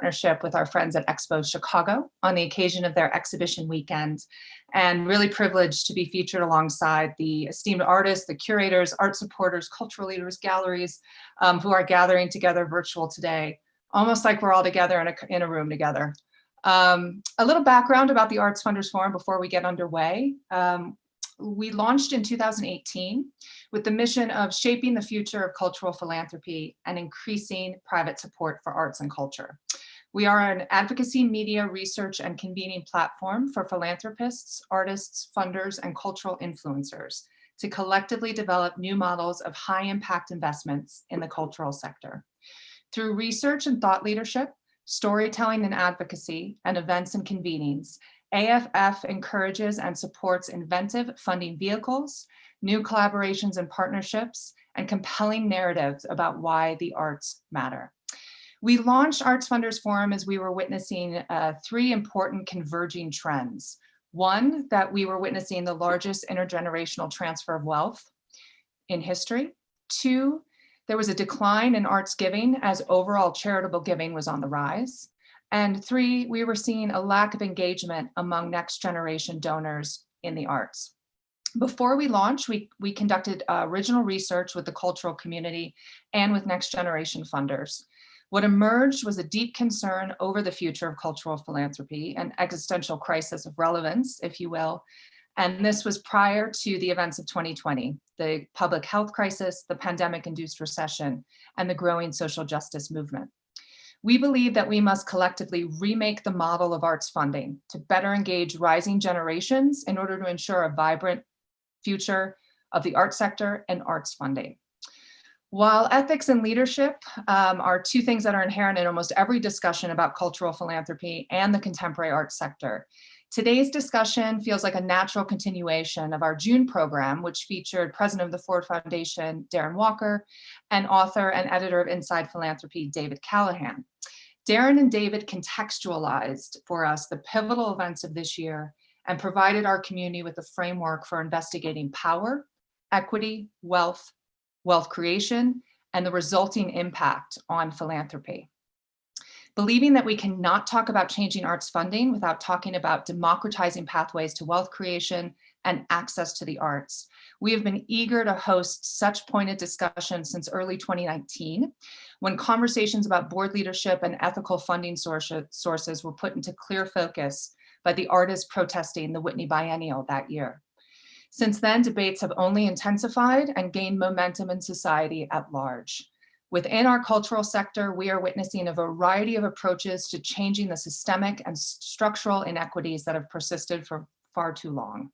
partnership with our friends at EXPO Chicago on the occasion of their exhibition weekend, and really privileged to be featured alongside the esteemed artists, the curators, art supporters, cultural leaders, galleries, who are gathering together virtual today, almost like we're all together in a room together. A little background about the Arts Funders Forum before we get underway. We launched in 2018 with the mission of shaping the future of cultural philanthropy and increasing private support for arts and culture. We are an advocacy, media, research, and convening platform for philanthropists, artists, funders, and cultural influencers to collectively develop new models of high-impact investments in the cultural sector. Through research and thought leadership, storytelling and advocacy, and events and convenings, AFF encourages and supports inventive funding vehicles, new collaborations and partnerships, and compelling narratives about why the arts matter. We launched Arts Funders Forum as we were witnessing three important converging trends. One, that we were witnessing the largest intergenerational transfer of wealth in history. Two, there was a decline in arts giving as overall charitable giving was on the rise. And three, we were seeing a lack of engagement among next generation donors in the arts. Before we launched, we conducted original research with the cultural community and with next generation funders. What emerged was a deep concern over the future of cultural philanthropy, an existential crisis of relevance, if you will. And this was prior to the events of 2020, the public health crisis, the pandemic-induced recession, and the growing social justice movement. We believe that we must collectively remake the model of arts funding to better engage rising generations in order to ensure a vibrant future of the arts sector and arts funding. While ethics and leadership are two things that are inherent in almost every discussion about cultural philanthropy and the contemporary arts sector, today's discussion feels like a natural continuation of our June program, which featured President of the Ford Foundation, Darren Walker, and author and editor of Inside Philanthropy, David Callahan. Darren and David contextualized for us the pivotal events of this year and provided our community with a framework for investigating power, equity, wealth creation, and the resulting impact on philanthropy. Believing that we cannot talk about changing arts funding without talking about democratizing pathways to wealth creation and access to the arts. We have been eager to host such pointed discussions since early 2019, when conversations about board leadership and ethical funding sources were put into clear focus by the artists protesting the Whitney Biennial that year. Since then, debates have only intensified and gained momentum in society at large. Within our cultural sector, we are witnessing a variety of approaches to changing the systemic and structural inequities that have persisted for far too long.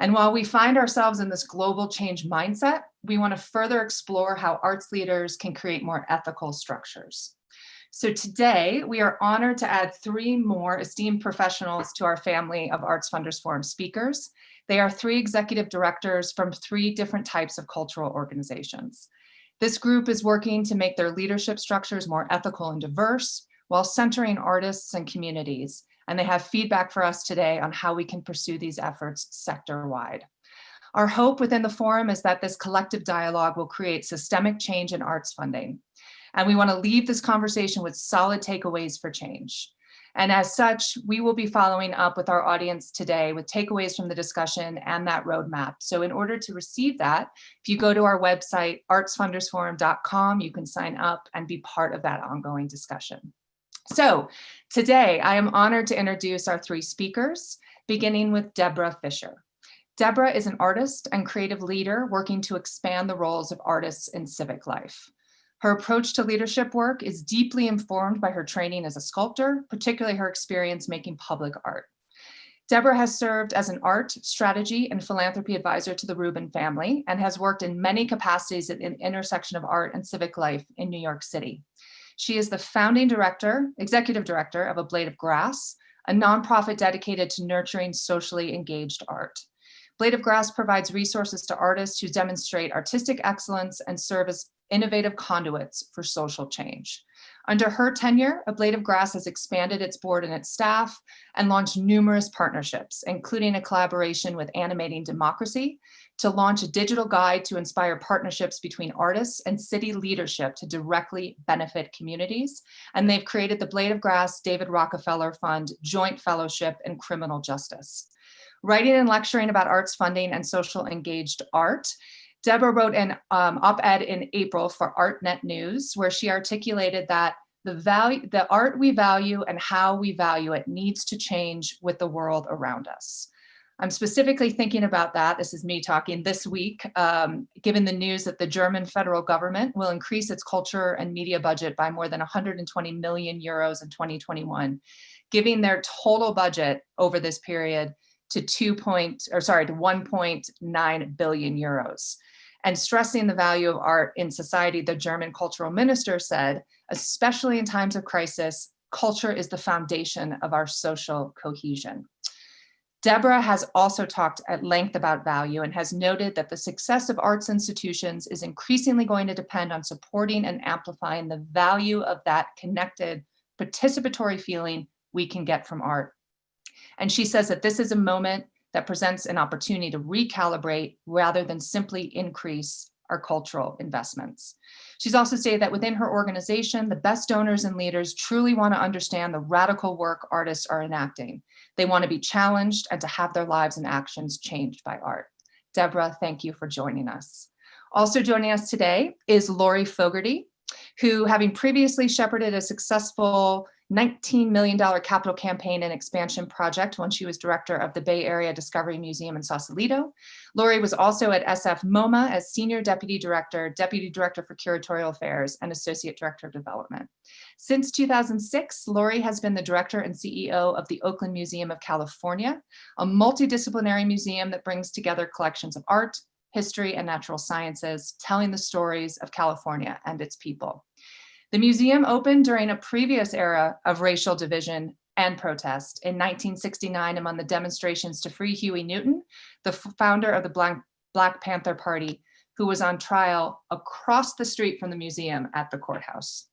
And while we find ourselves in this global change mindset, we want to further explore how arts leaders can create more ethical structures. So today, we are honored to add three more esteemed professionals to our family of Arts Funders Forum speakers. They are three executive directors from three different types of cultural organizations. This group is working to make their leadership structures more ethical and diverse while centering artists and communities. And they have feedback for us today on how we can pursue these efforts sector-wide. Our hope within the forum is that this collective dialogue will create systemic change in arts funding. And we want to leave this conversation with solid takeaways for change. And as such, we will be following up with our audience today with takeaways from the discussion and that roadmap. So in order to receive that, if you go to our website, artsfundersforum.com, you can sign up and be part of that ongoing discussion. So today, I am honored to introduce our three speakers, beginning with Debra Fisher. Debra is an artist and creative leader working to expand the roles of artists in civic life. Her approach to leadership work is deeply informed by her training as a sculptor, particularly her experience making public art. Debra has served as an art, strategy, and philanthropy advisor to the Rubin family and has worked in many capacities at the intersection of art and civic life in New York City. She is the founding director, executive director of A Blade of Grass, a nonprofit dedicated to nurturing socially engaged art. Blade of Grass provides resources to artists who demonstrate artistic excellence and serve as innovative conduits for social change. Under her tenure, A Blade of Grass has expanded its board and its staff and launched numerous partnerships, including a collaboration with Animating Democracy to launch a digital guide to inspire partnerships between artists and city leadership to directly benefit communities. And they've created the Blade of Grass David Rockefeller Fund Joint Fellowship in Criminal Justice. Writing and lecturing about arts funding and social engaged art, Deborah wrote an op-ed in April for ArtNet News, where she articulated that the art we value and how we value it needs to change with the world around us. I'm specifically thinking about that, this is me talking, this week, given the news that the German federal government will increase its culture and media budget by more than 120 million euros in 2021, giving their total budget over this period to 1.9 billion euros. And stressing the value of art in society, the German cultural minister said, especially in times of crisis, culture is the foundation of our social cohesion. Deborah has also talked at length about value and has noted that the success of arts institutions is increasingly going to depend on supporting and amplifying the value of that connected, participatory feeling we can get from art. And she says that this is a moment that presents an opportunity to recalibrate rather than simply increase our cultural investments. She's also stated that within her organization, the best donors and leaders truly want to understand the radical work artists are enacting. They want to be challenged and to have their lives and actions changed by art. Deborah, thank you for joining us. Also joining us today is Lori Fogarty, who, having previously shepherded a successful $19 million capital campaign and expansion project when she was director of the Bay Area Discovery Museum in Sausalito. Lori was also at SF MoMA as Senior Deputy Director for Curatorial Affairs, and Associate Director of Development. Since 2006, Lori has been the Director and CEO of the Oakland Museum of California, a multidisciplinary museum that brings together collections of art, history, and natural sciences, telling the stories of California and its people. The museum opened during a previous era of racial division and protest in 1969 among the demonstrations to free Huey Newton, the founder of the Black Panther Party, who was on trial across the street from the museum at the courthouse.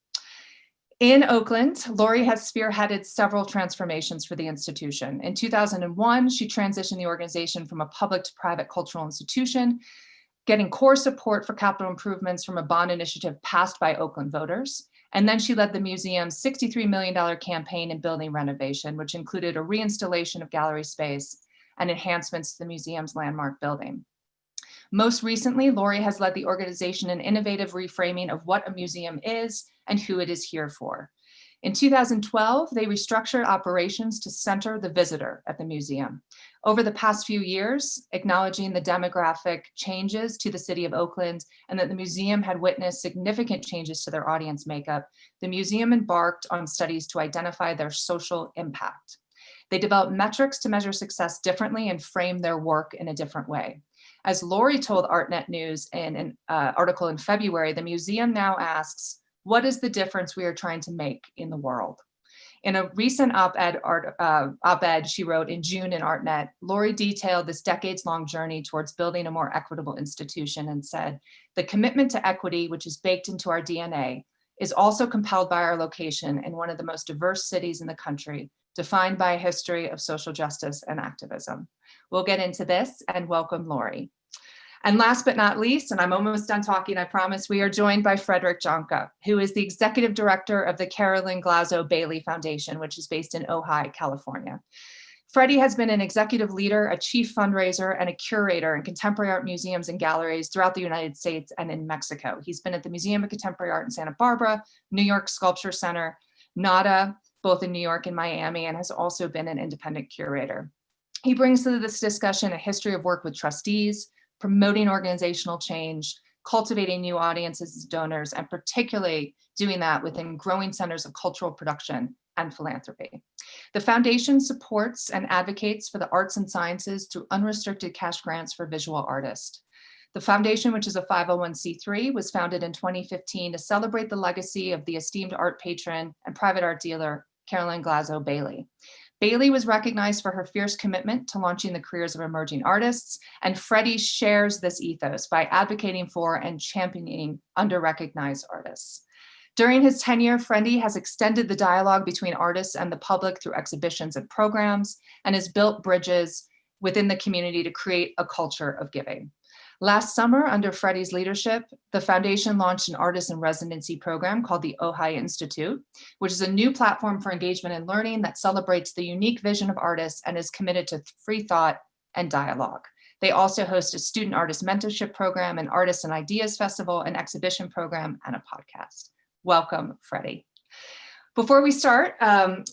In Oakland, Lori has spearheaded several transformations for the institution. In 2001, she transitioned the organization from a public to private cultural institution, getting core support for capital improvements from a bond initiative passed by Oakland voters. And then she led the museum's $63 million campaign in building renovation, which included a reinstallation of gallery space and enhancements to the museum's landmark building. Most recently, Lori has led the organization in innovative reframing of what a museum is and who it is here for. In 2012, they restructured operations to center the visitor at the museum. Over the past few years, acknowledging the demographic changes to the city of Oakland and that the museum had witnessed significant changes to their audience makeup, the museum embarked on studies to identify their social impact. They developed metrics to measure success differently and frame their work in a different way. As Lori told ArtNet News in an article in February, the museum now asks, what is the difference we are trying to make in the world? In a recent op-ed she wrote in June in ArtNet, Lori detailed this decades-long journey towards building a more equitable institution and said, the commitment to equity, which is baked into our DNA, is also compelled by our location in one of the most diverse cities in the country, defined by a history of social justice and activism. We'll get into this and welcome Lori. And last but not least, and I'm almost done talking, I promise, we are joined by Frederick Jonker, who is the executive director of the Carolyn Glasoe Bailey Foundation, which is based in Ojai, California. Freddie has been an executive leader, a chief fundraiser, and a curator in contemporary art museums and galleries throughout the United States and in Mexico. He's been at the Museum of Contemporary Art in Santa Barbara, New York Sculpture Center, NADA, both in New York and Miami, and has also been an independent curator. He brings to this discussion a history of work with trustees, promoting organizational change, cultivating new audiences as donors, and particularly doing that within growing centers of cultural production and philanthropy. The foundation supports and advocates for the arts and sciences through unrestricted cash grants for visual artists. The foundation, which is a 501c3, was founded in 2015 to celebrate the legacy of the esteemed art patron and private art dealer, Carolyn Glasoe Bailey. Bailey was recognized for her fierce commitment to launching the careers of emerging artists, and Freddie shares this ethos by advocating for and championing under-recognized artists. During his tenure, Freddie has extended the dialogue between artists and the public through exhibitions and programs, and has built bridges within the community to create a culture of giving. Last summer, under Freddie's leadership, the foundation launched an artist in residency program called the Ojai Institute, which is a new platform for engagement and learning that celebrates the unique vision of artists and is committed to free thought and dialogue. They also host a student artist mentorship program, an artists and ideas festival, an exhibition program, and a podcast. Welcome, Freddie. Before we start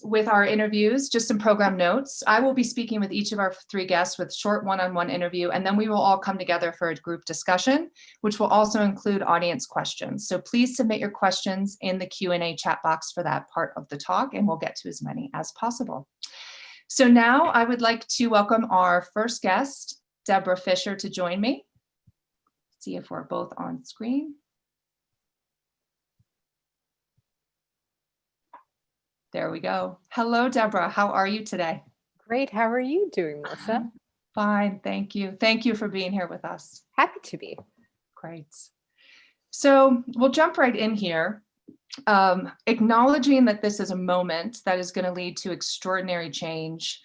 with our interviews, just some program notes. I will be speaking with each of our 3 guests with short one-on-one interview, and then we will all come together for a group discussion, which will also include audience questions. So please submit your questions in the Q&A chat box for that part of the talk, and we'll get to as many as possible. So now I would like to welcome our first guest, Debra Fisher, to join me. See if we're both on screen. There we go. Hello, Deborah. How are you today? Great. How are you doing, Melissa? Fine. Thank you. Thank you for being here with us. Happy to be. Great. So we'll jump right in here, acknowledging that this is a moment that is going to lead to extraordinary change.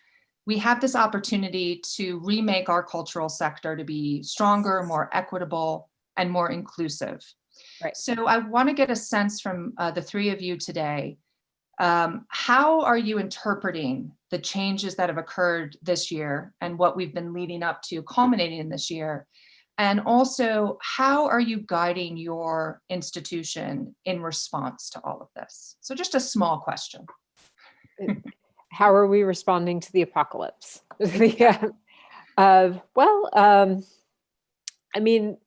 We have this opportunity to remake our cultural sector to be stronger, more equitable, and more inclusive. Right. So I want to get a sense from the 3 of you today. How are you interpreting the changes that have occurred this year and what we've been leading up to, culminating in this year? And also, how are you guiding your institution in response to all of this? So just a small question. How are we responding to the apocalypse? Yeah. I mean,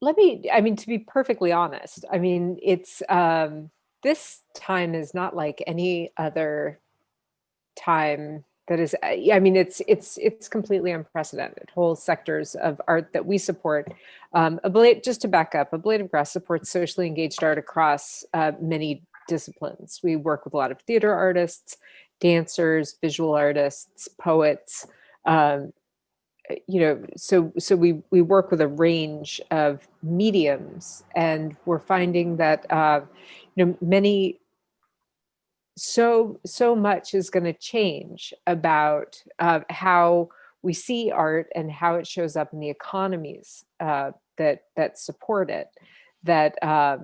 to be perfectly honest, I mean, it's, this time is not like any other time that is, I mean, it's completely unprecedented. Whole sectors of art that we support. Just to back up, A Blade of Grass supports socially engaged art across many disciplines. We work with a lot of theater artists, dancers, visual artists, poets. So we work with a range of mediums, and we're finding that so much is going to change about how we see art and how it shows up in the economies that support it, that I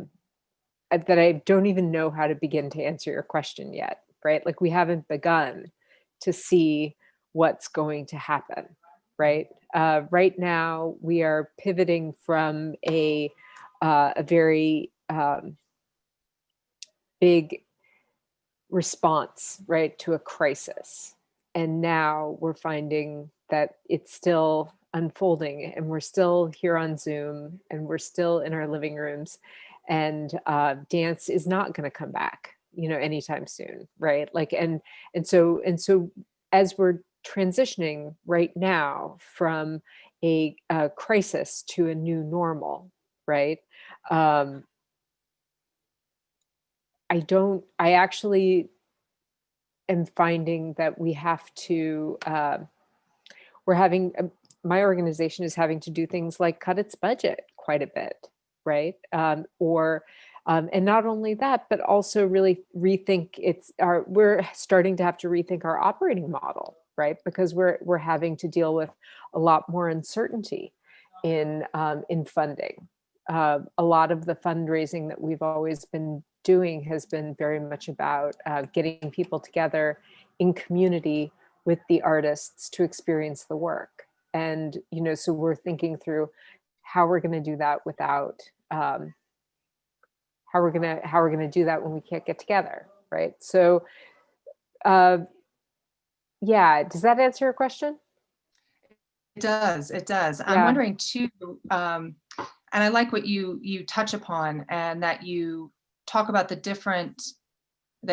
don't even know how to begin to answer your question yet, right? Like, we haven't begun to see what's going to happen, right? Right now, we are pivoting from a very big response, right, to a crisis. And now we're finding that it's still unfolding, and we're still here on Zoom, and we're still in our living rooms, and dance is not going to come back, anytime soon, right? Like, and so as we're transitioning right now from a crisis to a new normal, right? I actually am finding that we have to, my organization is having to do things like cut its budget quite a bit, right? And not only that, but also really rethink we're starting to have to rethink our operating model, right? Because we're having to deal with a lot more uncertainty in funding. A lot of the fundraising that we've always been doing has been very much about getting people together in community with the artists to experience the work. And, so we're thinking through how we're going to do that without, how we're going to do that when we can't get together, right? So, yeah, does that answer your question? It does. Yeah. I'm wondering too, and I like what you touch upon, and that you talk about that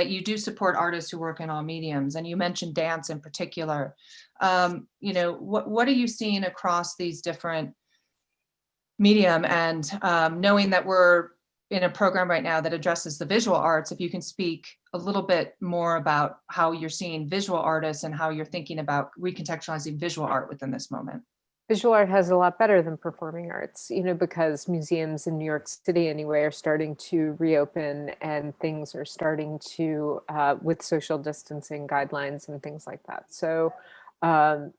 you do support artists who work in all mediums, and you mentioned dance in particular. What are you seeing across these different medium, and knowing that we're in a program right now that addresses the visual arts, if you can speak a little bit more about how you're seeing visual artists and how you're thinking about recontextualizing visual art within this moment. Visual art has a lot better than performing arts, because museums in New York City anyway are starting to reopen, and things are starting to, with social distancing guidelines and things like that. So, I've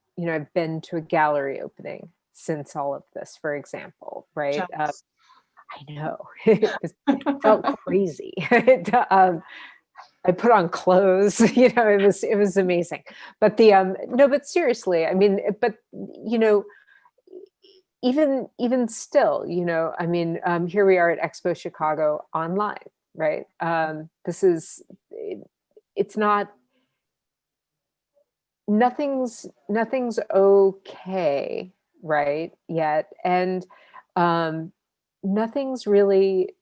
been to a gallery opening since all of this, for example, right? Jealous. I know it felt crazy. I put on clothes, it was amazing. But no, but seriously, I mean, but even still, here we are at Expo Chicago online, right? It's not, nothing's okay, right, yet. And nothing's really,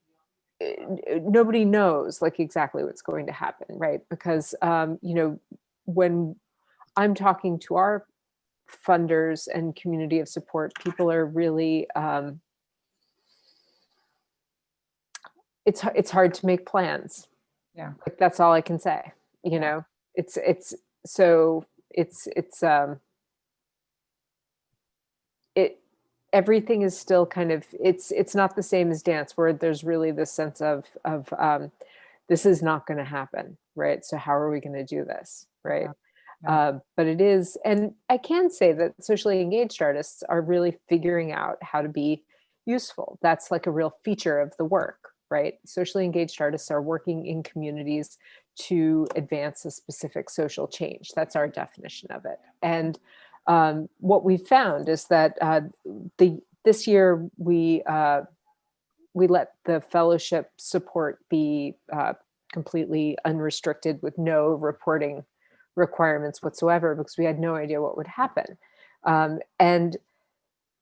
nobody knows like exactly what's going to happen, right? Because, when I'm talking to our funders and community of support, people are really, it's hard to make plans. Yeah. Like, that's all I can say, it's so it's it everything is still kind of, it's not the same as dance, where there's really this sense of this is not going to happen, right? So how are we going to do this, right? Yeah. But it is, and I can say that socially engaged artists are really figuring out how to be useful. That's like a real feature of the work, right? Socially engaged artists are working in communities to advance a specific social change. That's our definition of it. And what we found is that this year we let the fellowship support be completely unrestricted with no reporting requirements whatsoever, because we had no idea what would happen. And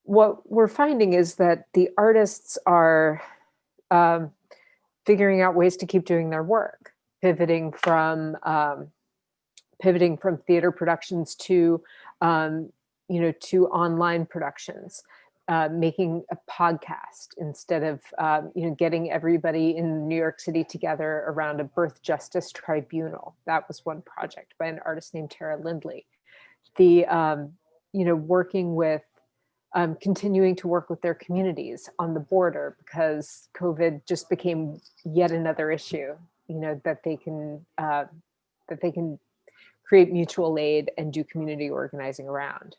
what we're finding is that the artists are figuring out ways to keep doing their work, pivoting from theater productions to to online productions, making a podcast instead of getting everybody in New York City together around a birth justice tribunal. That was one project by an artist named Tara Lindley. The working with continuing to work with their communities on the border, because COVID just became yet another issue, that they can create mutual aid and do community organizing around.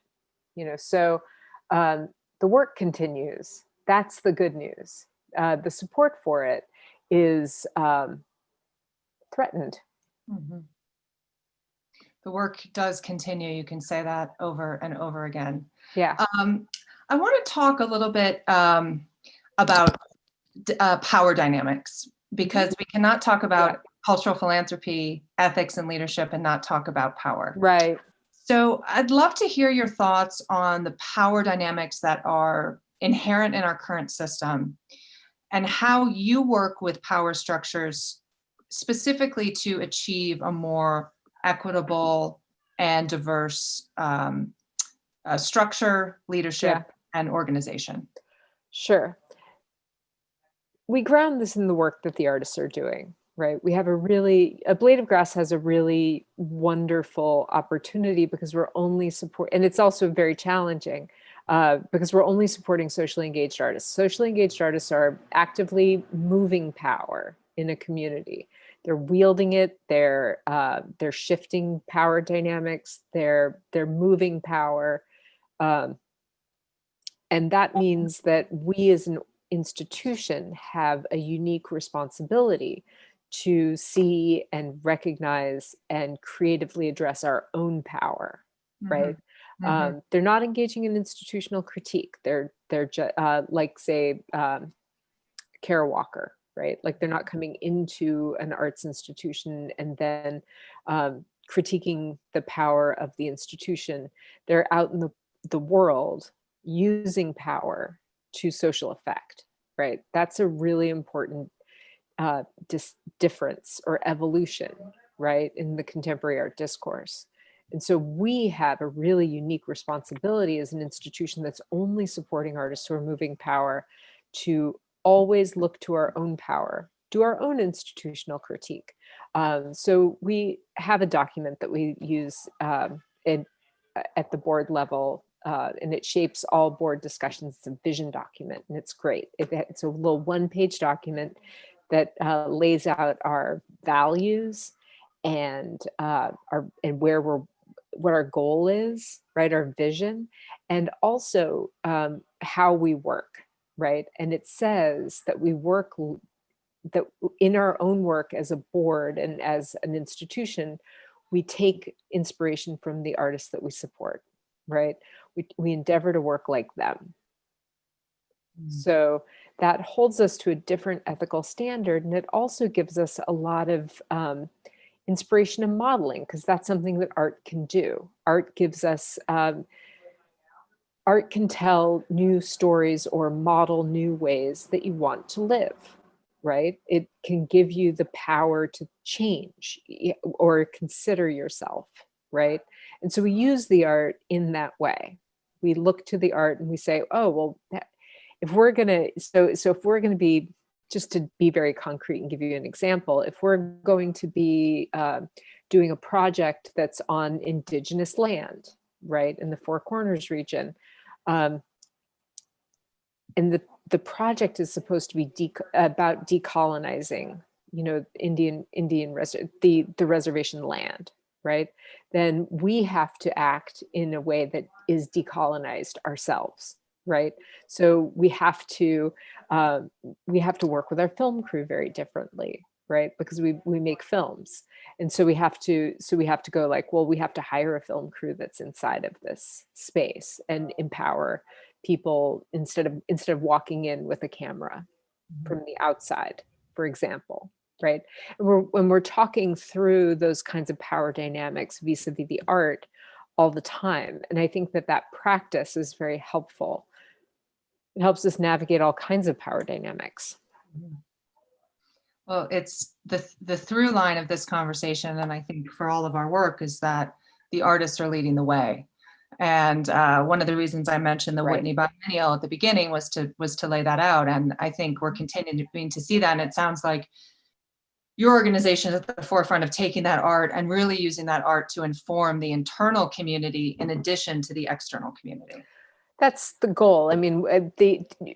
So the work continues. That's the good news. The support for it is threatened. Mm-hmm. The work does continue. You can say that over and over again. Yeah. I want to talk a little bit about power dynamics, because we cannot talk about cultural philanthropy, ethics, and leadership and not talk about power. Right. So I'd love to hear your thoughts on the power dynamics that are inherent in our current system, and how you work with power structures specifically to achieve a more equitable and diverse structure, leadership, and organization. Sure. We ground this in the work that the artists are doing, right? We have a Blade of Grass has a really wonderful opportunity, because we're only and it's also very challenging, because we're only supporting socially engaged artists. Socially engaged artists are actively moving power in a community. They're wielding it. They're shifting power dynamics. They're moving power, and that means that we as an institution have a unique responsibility to see and recognize and creatively address our own power, right? Mm-hmm. They're not engaging in institutional critique. They're just like, say, Kara Walker, right? Like, they're not coming into an arts institution and then critiquing the power of the institution. They're out in the world using power to social effect, right? That's a really important difference or evolution, right, in the contemporary art discourse. And so we have a really unique responsibility as an institution that's only supporting artists who are moving power, to always look to our own power, do our own institutional critique. So we have a document that we use at the board level, and it shapes all board discussions. It's a vision document, and it's great. It's a little one-page document that lays out our values and what our goal is, right? Our vision, and also how we work, right? And it says that we work, that in our own work as a board and as an institution, we take inspiration from the artists that we support, right? We endeavor to work like them. So that holds us to a different ethical standard. And it also gives us a lot of inspiration and modeling, because that's something that art can do. Art gives us, art can tell new stories or model new ways that you want to live, right? It can give you the power to change or consider yourself, right? And so we use the art in that way. We look to the art and we say, oh, well, if we're going to, so if we're going to be, just to be very concrete and give you an example, if we're going to be doing a project that's on Indigenous land, right, in the Four Corners region, and the project is supposed to be about decolonizing, you know, the reservation land, right? Then we have to act in a way that is decolonized ourselves, right? So we have to work with our film crew very differently, right? Because we make films, and so we have to go like, well, we have to hire a film crew that's inside of this space and empower people instead of walking in with a camera from the outside, for example, right? And when we're talking through those kinds of power dynamics vis-a-vis the art all the time, and I think that practice is very helpful. It helps us navigate all kinds of power dynamics. Well, it's the through line of this conversation, and I think for all of our work, is that the artists are leading the way. And one of the reasons I mentioned the Whitney Biennial at the beginning was to lay that out. And I think we're continuing to see that. And it sounds like your organization is at the forefront of taking that art and really using that art to inform the internal community in addition to the external community. That's the goal. I mean,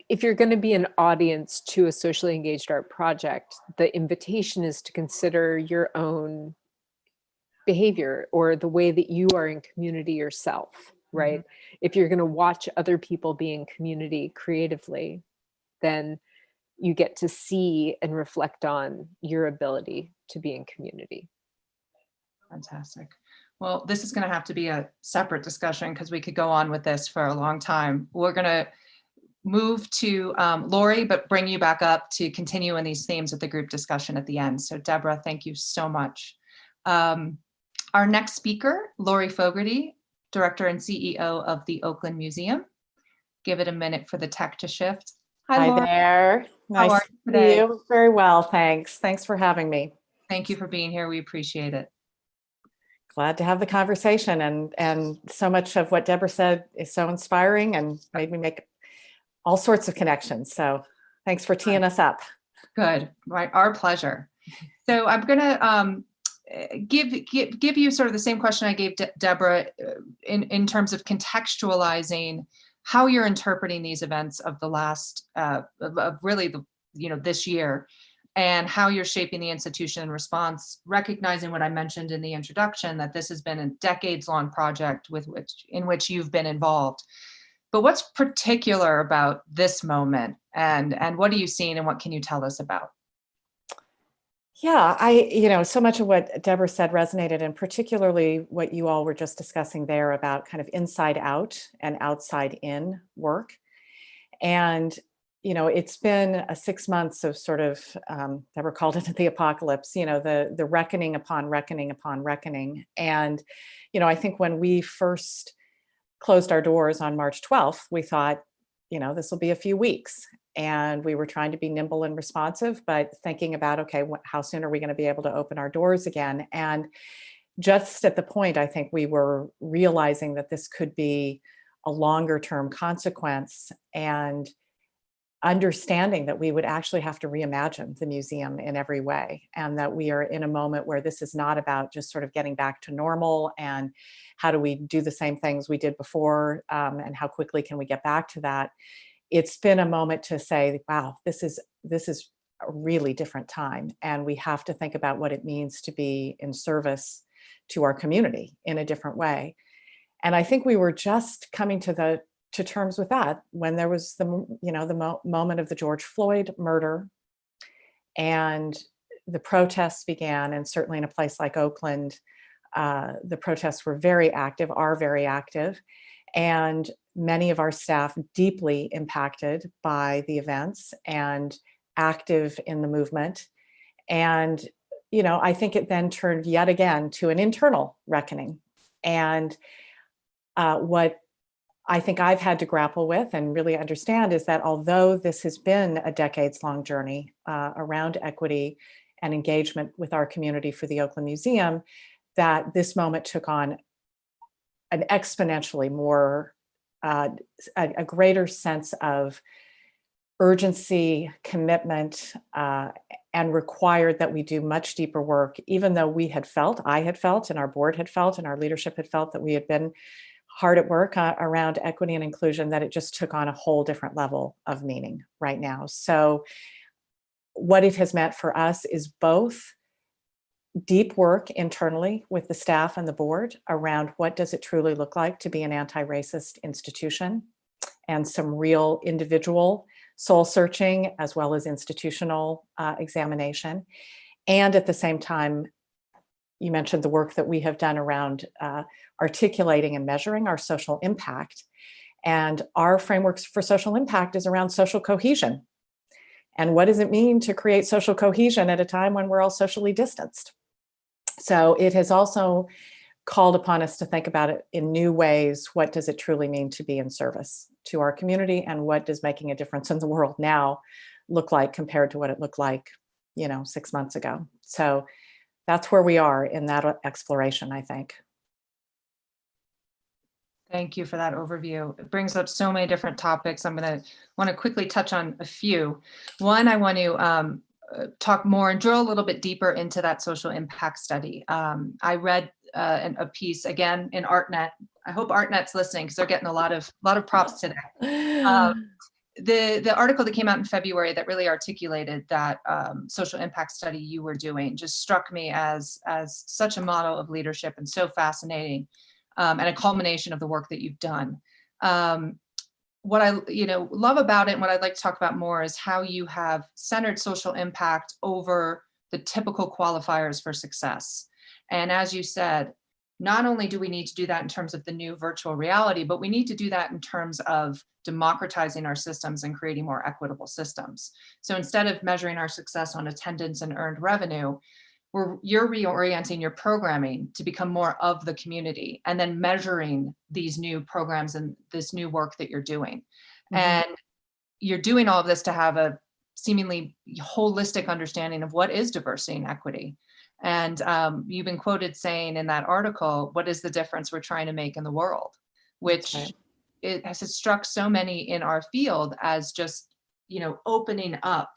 if you're going to be an audience to a socially engaged art project, the invitation is to consider your own behavior or the way that you are in community yourself, right? Mm-hmm. If you're going to watch other people be in community creatively, then you get to see and reflect on your ability to be in community. Fantastic. Well, this is going to have to be a separate discussion because we could go on with this for a long time. We're going to move to Lori, but bring you back up to continue in these themes of the group discussion at the end. So Deborah, thank you so much. Our next speaker, Lori Fogarty, Director and CEO of the Oakland Museum. Give it a minute for the tech to shift. Hi, Lori. There. Nice to see you. Very well, thanks. Thanks for having me. Thank you for being here. We appreciate it. Glad to have the conversation, and so much of what Deborah said is so inspiring and made me make all sorts of connections. So thanks for teeing us up. Good, right, our pleasure. So I'm gonna give you sort of the same question I gave Deborah in terms of contextualizing how you're interpreting these events of the last, of really the, this year, and how you're shaping the institution in response, recognizing what I mentioned in the introduction, that this has been a decades-long project in which you've been involved. But what's particular about this moment, and what are you seeing, and what can you tell us about? Yeah, so much of what Deborah said resonated, and particularly what you all were just discussing there about kind of inside out and outside in work. And it's been 6 months of sort of, Deborah called it the apocalypse, the reckoning upon reckoning upon reckoning. And, I think when we first closed our doors on March 12th, we thought, this will be a few weeks. And we were trying to be nimble and responsive, but thinking about, okay, how soon are we going to be able to open our doors again? And just at the point, I think we were realizing that this could be a longer term consequence, and understanding that we would actually have to reimagine the museum in every way, and that we are in a moment where this is not about just sort of getting back to normal and how do we do the same things we did before, and how quickly can we get back to that. It's been a moment to say, wow, this is a really different time, and we have to think about what it means to be in service to our community in a different way. And I think we were just coming to terms with that when there was the moment of the George Floyd murder, and the protests began. And certainly in a place like Oakland, the protests were very active, are very active, and many of our staff deeply impacted by the events and active in the movement. And, I think it then turned yet again to an internal reckoning. And what I think I've had to grapple with and really understand is that although this has been a decades-long journey around equity and engagement with our community for the Oakland Museum, that this moment took on an exponentially more, a greater sense of urgency, commitment, and required that we do much deeper work, even though I had felt, and our board had felt, and our leadership had felt that we had been hard at work around equity and inclusion, that it just took on a whole different level of meaning right now. So what it has meant for us is both deep work internally with the staff and the board around what does it truly look like to be an anti-racist institution, and some real individual soul searching as well as institutional examination. And at the same time, you mentioned the work that we have done around articulating and measuring our social impact. And our frameworks for social impact is around social cohesion. And what does it mean to create social cohesion at a time when we're all socially distanced? So it has also called upon us to think about it in new ways. What does it truly mean to be in service to our community? And what does making a difference in the world now look like compared to what it looked like, 6 months ago? So that's where we are in that exploration, I think. Thank you for that overview. It brings up so many different topics. I'm going to want to quickly touch on a few. One, I want to talk more and drill a little bit deeper into that social impact study. I read a piece again in ArtNet. I hope ArtNet's listening because they're getting a lot of props today. The article that came out in February that really articulated that social impact study you were doing just struck me as such a model of leadership and so fascinating, and a culmination of the work that you've done. What I love about it and what I'd like to talk about more is how you have centered social impact over the typical qualifiers for success. And as you said, not only do we need to do that in terms of the new virtual reality, but we need to do that in terms of democratizing our systems and creating more equitable systems. So instead of measuring our success on attendance and earned revenue, you're reorienting your programming to become more of the community and then measuring these new programs and this new work that you're doing. Mm-hmm. And you're doing all of this to have a seemingly holistic understanding of what is diversity and equity. And you've been quoted saying in that article, what is the difference we're trying to make in the world? Which it has struck so many in our field as just, opening up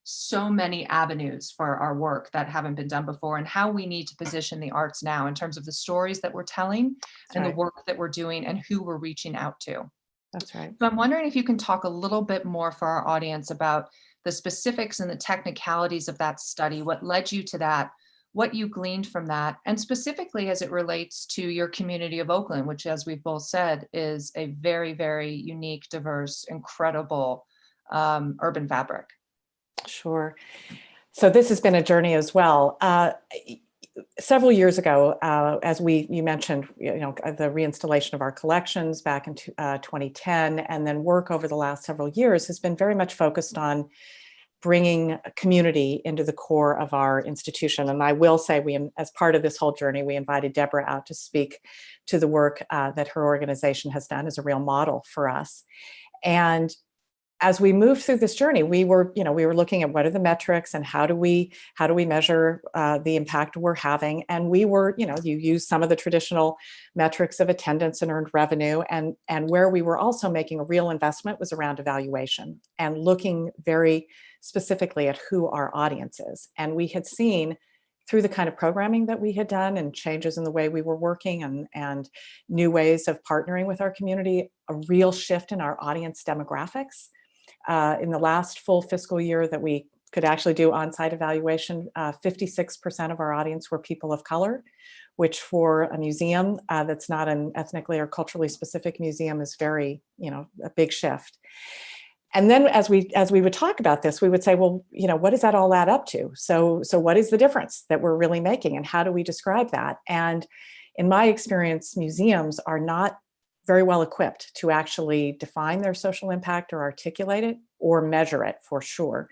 so many avenues for our work that haven't been done before, and how we need to position the arts now in terms of the stories that we're telling and the work that we're doing and who we're reaching out to. That's right. So I'm wondering if you can talk a little bit more for our audience about the specifics and the technicalities of that study, what led you to that, what you gleaned from that, and specifically as it relates to your community of Oakland, which, as we've both said, is a very, very unique, diverse, incredible urban fabric. Sure. So this has been a journey as well. Several years ago, as you mentioned, the reinstallation of our collections back in 2010, and then work over the last several years has been very much focused on bringing community into the core of our institution. And I will say, as part of this whole journey, we invited Deborah out to speak to the work that her organization has done as a real model for us. And as we moved through this journey, we were looking at what are the metrics and how do we measure the impact we're having. And we were, you use some of the traditional metrics of attendance and earned revenue. And where we were also making a real investment was around evaluation and looking very specifically at who our audience is. And we had seen through the kind of programming that we had done and changes in the way we were working and new ways of partnering with our community, a real shift in our audience demographics. In the last full fiscal year that we could actually do on-site evaluation. 56% of our audience were people of color, which for a museum that's not an ethnically or culturally specific museum is very, a big shift. And then as we would talk about this, we would say, well, what does that all add up to? So what is the difference that we're really making, and how do we describe that? And in my experience, museums are not very well equipped to actually define their social impact or articulate it or measure it for sure.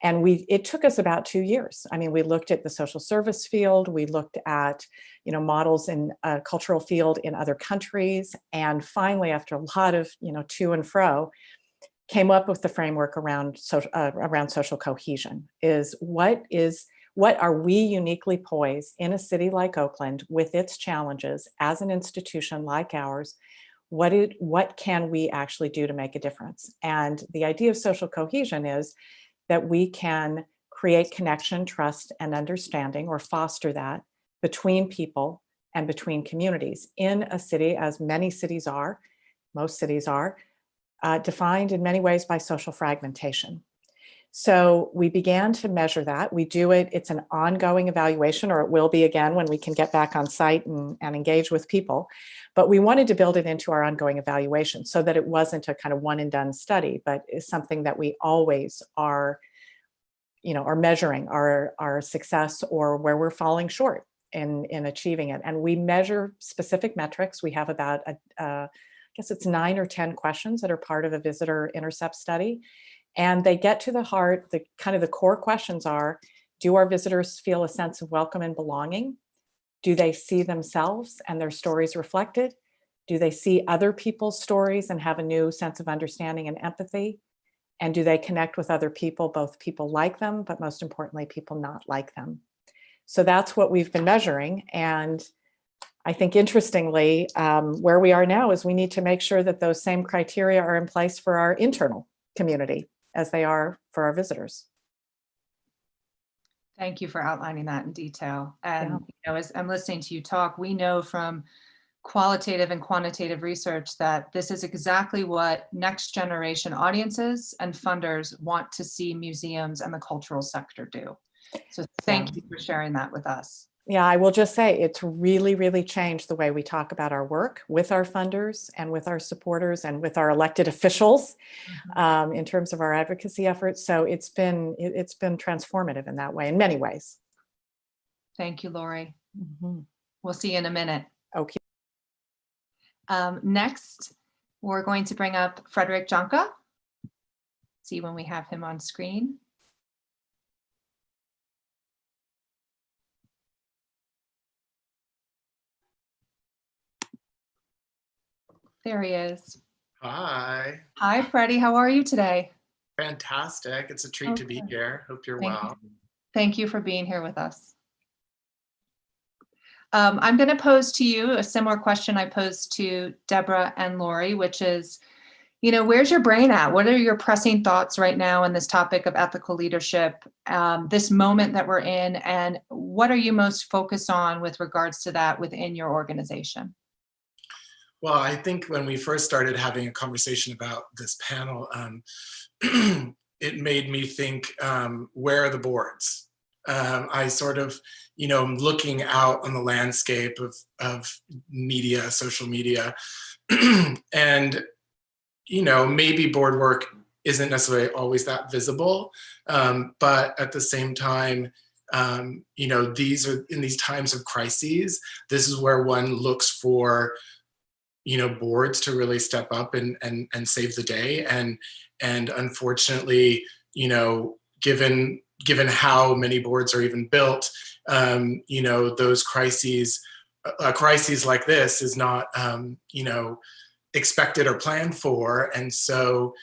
And it took us about 2 years. I mean, we looked at the social service field, we looked at, models in a cultural field in other countries. And finally, after a lot of, to and fro, came up with the framework around social cohesion. What are we uniquely poised in a city like Oakland with its challenges as an institution like ours? What can we actually do to make a difference? And the idea of social cohesion is that we can create connection, trust, and understanding, or foster that between people and between communities in a city, as many cities are, most cities are, defined in many ways by social fragmentation. So we began to measure that. We do it, it's an ongoing evaluation, or it will be again when we can get back on site and engage with people. But we wanted to build it into our ongoing evaluation so that it wasn't a kind of one and done study, but is something that we always are measuring our success or where we're falling short in achieving it. And we measure specific metrics. We have about, I guess it's 9 or 10 questions that are part of a visitor intercept study. And they get to the heart, the core questions are, do our visitors feel a sense of welcome and belonging? Do they see themselves and their stories reflected? Do they see other people's stories and have a new sense of understanding and empathy? And do they connect with other people, both people like them, but most importantly, people not like them? So that's what we've been measuring. And I think interestingly, where we are now is we need to make sure that those same criteria are in place for our internal community as they are for our visitors. Thank you for outlining that in detail. And as I'm listening to you talk, we know from qualitative and quantitative research that this is exactly what next generation audiences and funders want to see museums and the cultural sector do. So thank you for sharing that with us. Yeah, I will just say it's really, really changed the way we talk about our work with our funders and with our supporters and with our elected officials in terms of our advocacy efforts. So it's been transformative in that way, in many ways. Thank you, Lori. We'll see you in a minute. Okay. Next, we're going to bring up Frederick Jonker. See when we have him on screen. There he is. Hi. Hi, Freddie. How are you today? Fantastic. It's a treat to be here. Hope you're well. Thank you for being here with us. I'm going to pose to you a similar question I posed to Deborah and Lori, which is, where's your brain at? What are your pressing thoughts right now on this topic of ethical leadership, this moment that we're in, and what are you most focused on with regards to that within your organization? Well, I think when we first started having a conversation about this panel, it made me think, where are the boards? I sort of, looking out on the landscape of media, social media, and, maybe board work isn't necessarily always that visible, but at the same time, in these times of crises, this is where one looks for boards to really step up and save the day. And unfortunately, given how many boards are even built, those crises, a crisis like this is not, expected or planned for. And so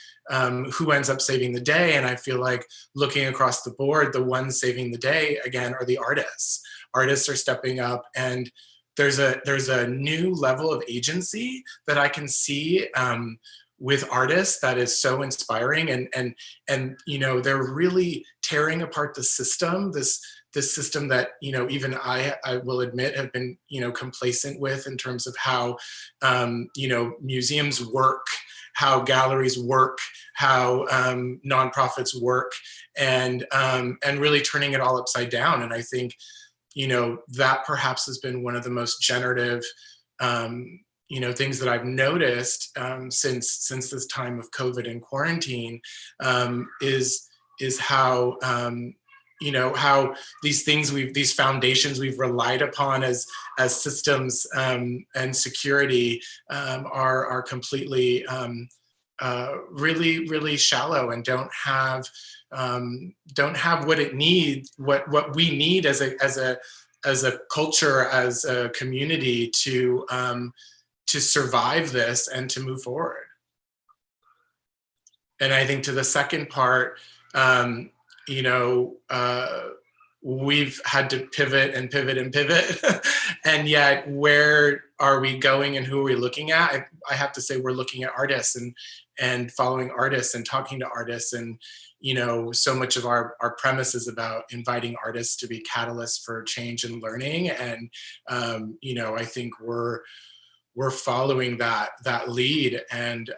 who ends up saving the day? And I feel like looking across the board, the ones saving the day, again, are the artists. Artists are stepping up, and there's a new level of agency that I can see with artists that is so inspiring, and they're really tearing apart the system, this system that even I will admit have been complacent with in terms of how museums work, how galleries work, how nonprofits work, and really turning it all upside down. And I think, you know, that perhaps has been one of the most generative, you know, things that I've noticed since this time of COVID and quarantine, is how, you know, how these things these foundations we've relied upon as systems and security are completely really shallow and don't have what it needs, what we need as a culture, as a community to survive this and to move forward. And I think to the second part, you know, we've had to pivot and pivot and pivot. And yet, where are we going and who are we looking at? I have to say we're looking at artists and following artists and talking to artists. And, you know, so much of our premise is about inviting artists to be catalysts for change and learning. And, you know, I think we're following that lead. And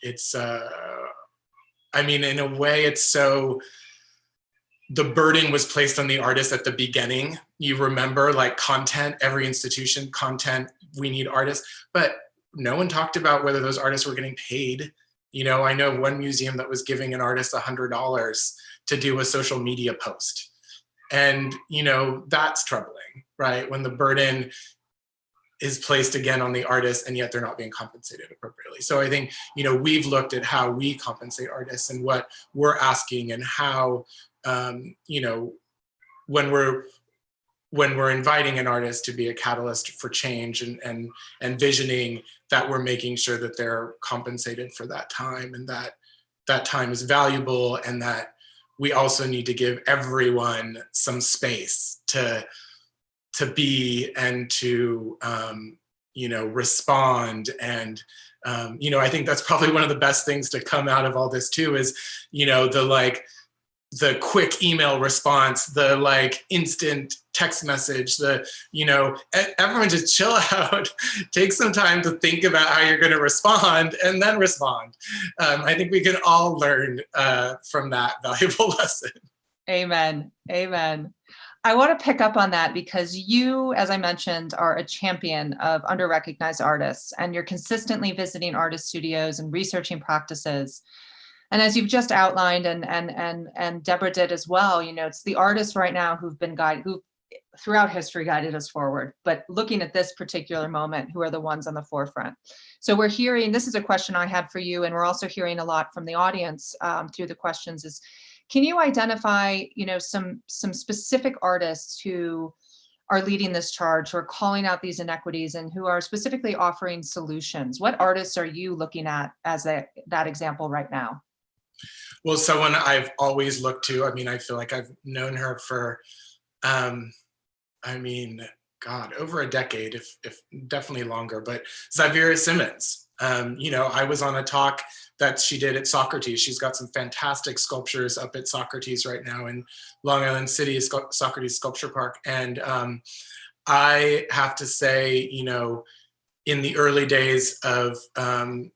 it's, I mean, in a way, it's so, the burden was placed on the artist at the beginning. You remember, like, content, every institution, content, we need artists, but no one talked about whether those artists were getting paid. You know, I know one museum that was giving an artist $100 to do a social media post. And, you know, that's troubling, right? When the burden is placed again on the artist and yet they're not being compensated appropriately. So I think, you know, we've looked at how we compensate artists and what we're asking, and how, you know, when we're inviting an artist to be a catalyst for change and visioning that, we're making sure that they're compensated for that time, and that time is valuable, and that we also need to give everyone some space to be and to, you know, respond. And, you know, I think that's probably one of the best things to come out of all this too, is, you know, the quick email response, the like instant text message, you know, everyone just chill out, take some time to think about how you're going to respond, and then respond. I think we can all learn from that valuable lesson. Amen. Amen. I want to pick up on that because you, as I mentioned, are a champion of under-recognized artists, and you're consistently visiting artist studios and researching practices. And as you've just outlined, and Deborah did as well, you know, it's the artists right now who've been guided, who throughout history guided us forward, but looking at this particular moment, who are the ones on the forefront. So we're hearing, this is a question I had for you, and we're also hearing a lot from the audience through the questions, is, can you identify, you know, some specific artists who are leading this charge, who are calling out these inequities, and who are specifically offering solutions? What artists are you looking at as that example right now? Well, someone I've always looked to, I mean, I feel like I've known her for, I mean, God, over a decade, if definitely longer, but Xaviera Simmons. You know, I was on a talk that she did at Socrates. She's got some fantastic sculptures up at Socrates right now in Long Island City, Socrates Sculpture Park. And I have to say, you know, in the early days of,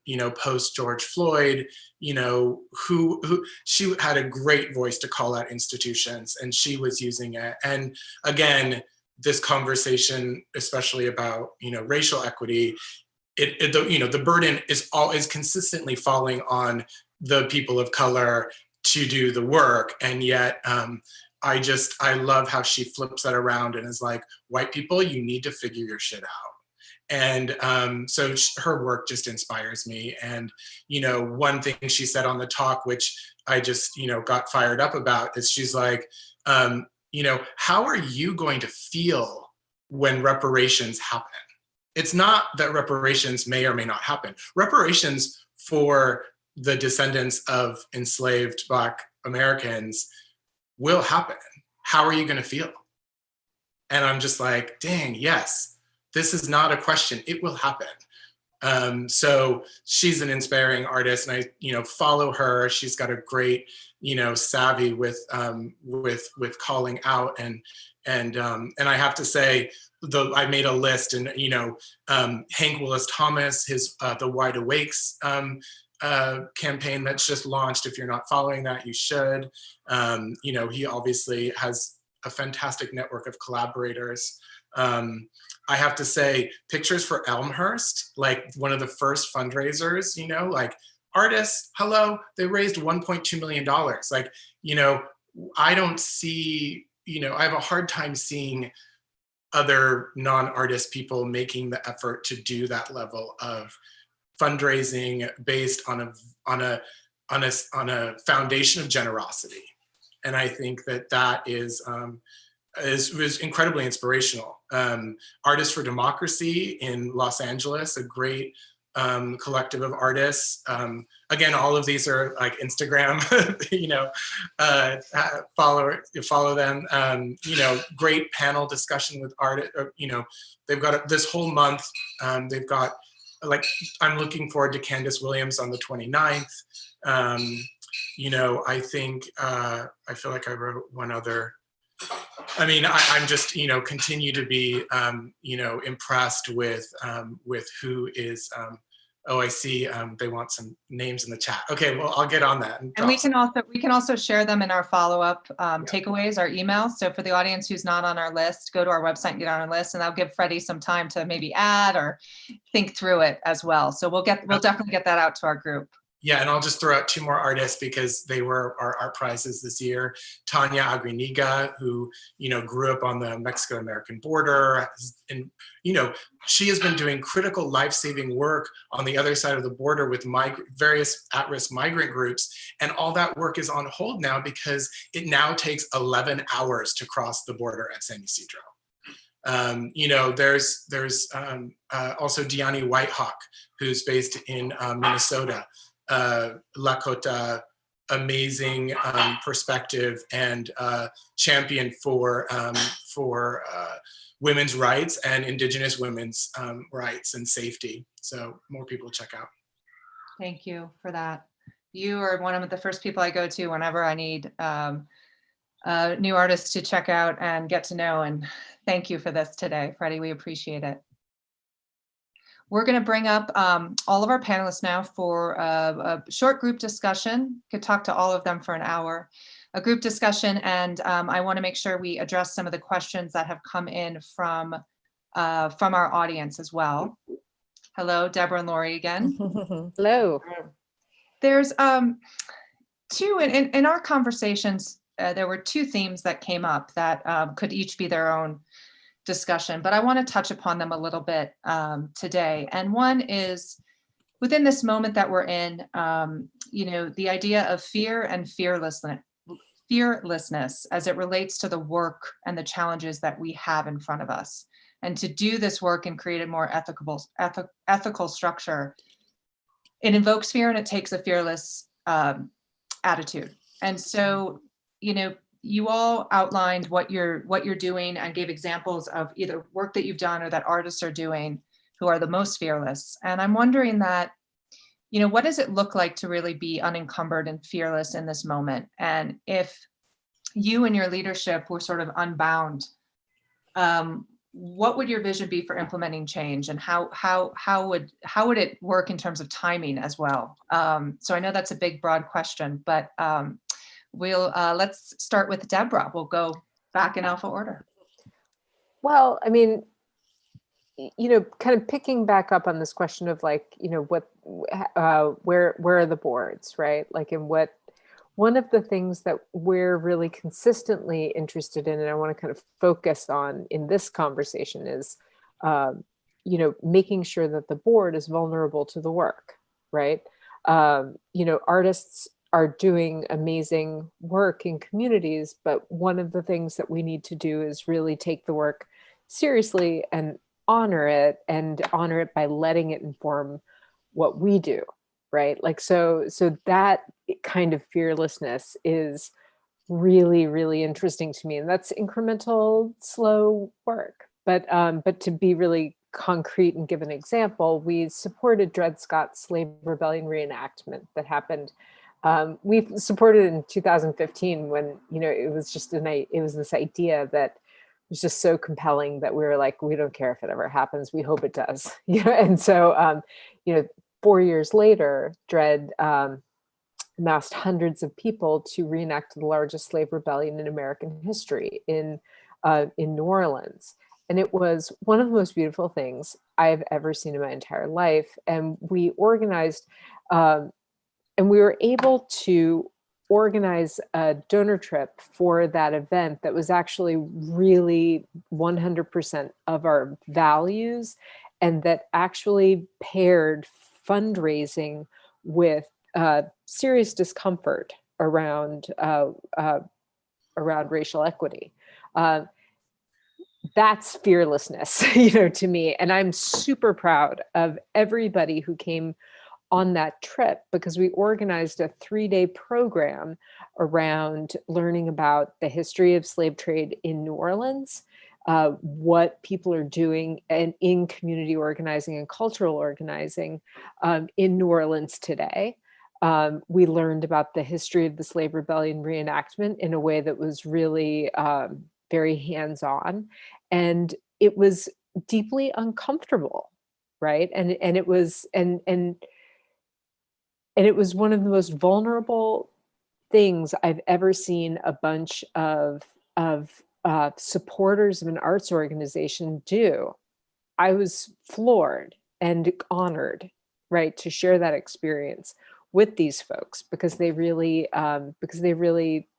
you know, post George Floyd, you know, who she had a great voice to call out institutions, and she was using it. And again, this conversation, especially about, you know, racial equity, you know, the burden is consistently falling on the people of color to do the work. And yet, I love how she flips that around and is like, white people, you need to figure your shit out. And so her work just inspires me. And, you know, one thing she said on the talk, which I just, you know, got fired up about, is she's like, you know, how are you going to feel when reparations happen? It's not that reparations may or may not happen. Reparations for the descendants of enslaved Black Americans will happen. How are you going to feel? And I'm just like, dang, yes, this is not a question. It will happen. So she's an inspiring artist, and I, you know, follow her. She's got a great, you know, savvy with calling out, and I have to say, I made a list, and Hank Willis Thomas, his the Wide Awakes campaign that's just launched. If you're not following that, you should. He obviously has a fantastic network of collaborators. I have to say, Pictures for Elmhurst, like one of the first fundraisers, like artists, hello, they raised $1.2 million. Like, I don't see, I have a hard time seeing other non-artist people making the effort to do that level of fundraising based on a foundation of generosity. And I think that was incredibly inspirational. Artists for Democracy in Los Angeles, a great collective of artists. Again, all of these are like Instagram, follow them. Great panel discussion with artists. They've got this whole month. They've got, like, I'm looking forward to Candace Williams on the 29th. I think, I feel like I wrote one other. I mean, I'm just, continue to be, impressed with who is, I see they want some names in the chat. Okay, well, I'll get on that. And we can also share them in our follow-up takeaways, our emails. So for the audience who's not on our list, go to our website and get on our list, and I'll give Freddie some time to maybe add or think through it as well. So we'll definitely get that out to our group. Yeah, and I'll just throw out 2 more artists because they were our art prizes this year. Tanya Agriniga, who, grew up on the Mexico-American border. And, she has been doing critical life-saving work on the other side of the border with various at-risk migrant groups. And all that work is on hold now because it now takes 11 hours to cross the border at San Ysidro. There's also Diani Whitehawk, who's based in Minnesota. Lakota, amazing perspective and champion for women's rights and Indigenous women's rights and safety. So more people check out. Thank you for that. You are one of the first people I go to whenever I need new artists to check out and get to know. And thank you for this today, Freddie. We appreciate it. We're going to bring up all of our panelists now for a short group discussion. Could talk to all of them for an hour. A group discussion, and I want to make sure we address some of the questions that have come in from our audience as well. Hello, Deborah and Lori again. Hello. There's two, in our conversations, there were 2 themes that came up that could each be their own discussion, but I want to touch upon them a little bit today. And one is, within this moment that we're in, the idea of fear and fearlessness as it relates to the work and the challenges that we have in front of us. And to do this work and create a more ethical structure, it invokes fear and it takes a fearless attitude. And so, you all outlined what you're doing and gave examples of either work that you've done or that artists are doing who are the most fearless. And I'm wondering that, what does it look like to really be unencumbered and fearless in this moment? And if you and your leadership were sort of unbound, what would your vision be for implementing change, and how would it work in terms of timing as well? So I know that's a big, broad question, but let's start with Deborah. We'll go back in alpha order. Well, I mean, kind of picking back up on this question of like, where are the boards, right? Like, one of the things that we're really consistently interested in, and I want to kind of focus on in this conversation is, making sure that the board is vulnerable to the work, right? Artists are doing amazing work in communities, but one of the things that we need to do is really take the work seriously and honor it by letting it inform what we do, right? Like, so that kind of fearlessness is really, really interesting to me. And that's incremental, slow work. But to be really concrete and give an example, we supported Dred Scott's slave rebellion reenactment that happened. We supported in 2015 when, it was just it was this idea that was just so compelling that we were like, we don't care if it ever happens. We hope it does. And so, 4 years later, DREAD amassed hundreds of people to reenact the largest slave rebellion in American history in New Orleans. And it was one of the most beautiful things I've ever seen in my entire life. And we organized, and we were able to organize a donor trip for that event that was actually really 100% of our values, and that actually paired fundraising with serious discomfort around racial equity. That's fearlessness, to me. And I'm super proud of everybody who came on that trip, because we organized a 3-day program around learning about the history of slave trade in New Orleans, what people are doing and in community organizing and cultural organizing in New Orleans today. We learned about the history of the slave rebellion reenactment in a way that was really very hands-on, and it was deeply uncomfortable, right? And it was and it was one of the most vulnerable things I've ever seen a bunch of supporters of an arts organization do. I was floored and honored, right, to share that experience with these folks, because they really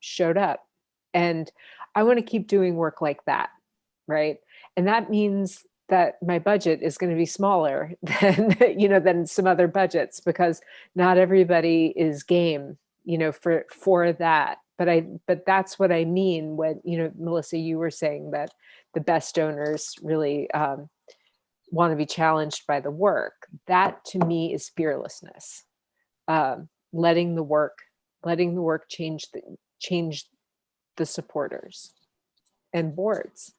showed up. And I want to keep doing work like that, right? And that means that my budget is going to be smaller than than some other budgets, because not everybody is game, for that. But that's what I mean when, Melissa, you were saying that the best donors really want to be challenged by the work. That to me is fearlessness. Letting the work change the supporters and boards.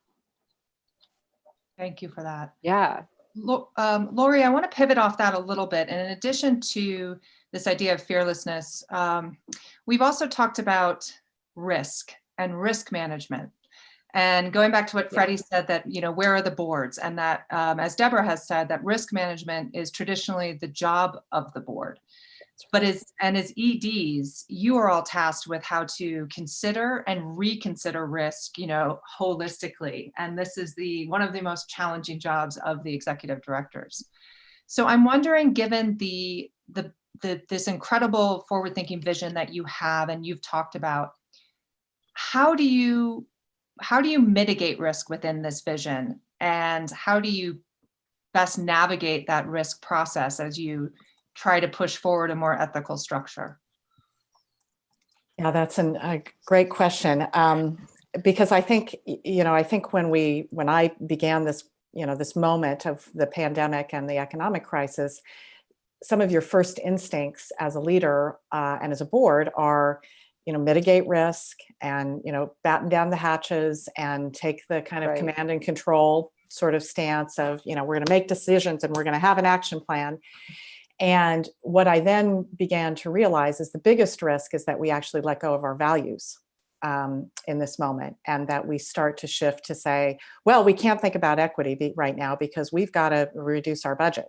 Thank you for that. Yeah. Lori, I want to pivot off that a little bit. And in addition to this idea of fearlessness, we've also talked about risk and risk management. And going back to what Freddie said, that, where are the boards? And that, as Deborah has said, that risk management is traditionally the job of the board. But as EDs, you are all tasked with how to consider and reconsider risk, holistically. And this is one of the most challenging jobs of the executive directors. So I'm wondering, given this incredible forward-thinking vision that you have and you've talked about, how do you mitigate risk within this vision, and how do you best navigate that risk process as you try to push forward a more ethical structure? Yeah, that's a great question. Because I think, when I began this, this moment of the pandemic and the economic crisis, some of your first instincts as a leader and as a board are, mitigate risk and, batten down the hatches and take the kind of command and control sort of stance of, we're going to make decisions and we're going to have an action plan. And what I then began to realize is the biggest risk is that we actually let go of our values in this moment, and that we start to shift to say, well, we can't think about equity right now because we've got to reduce our budget,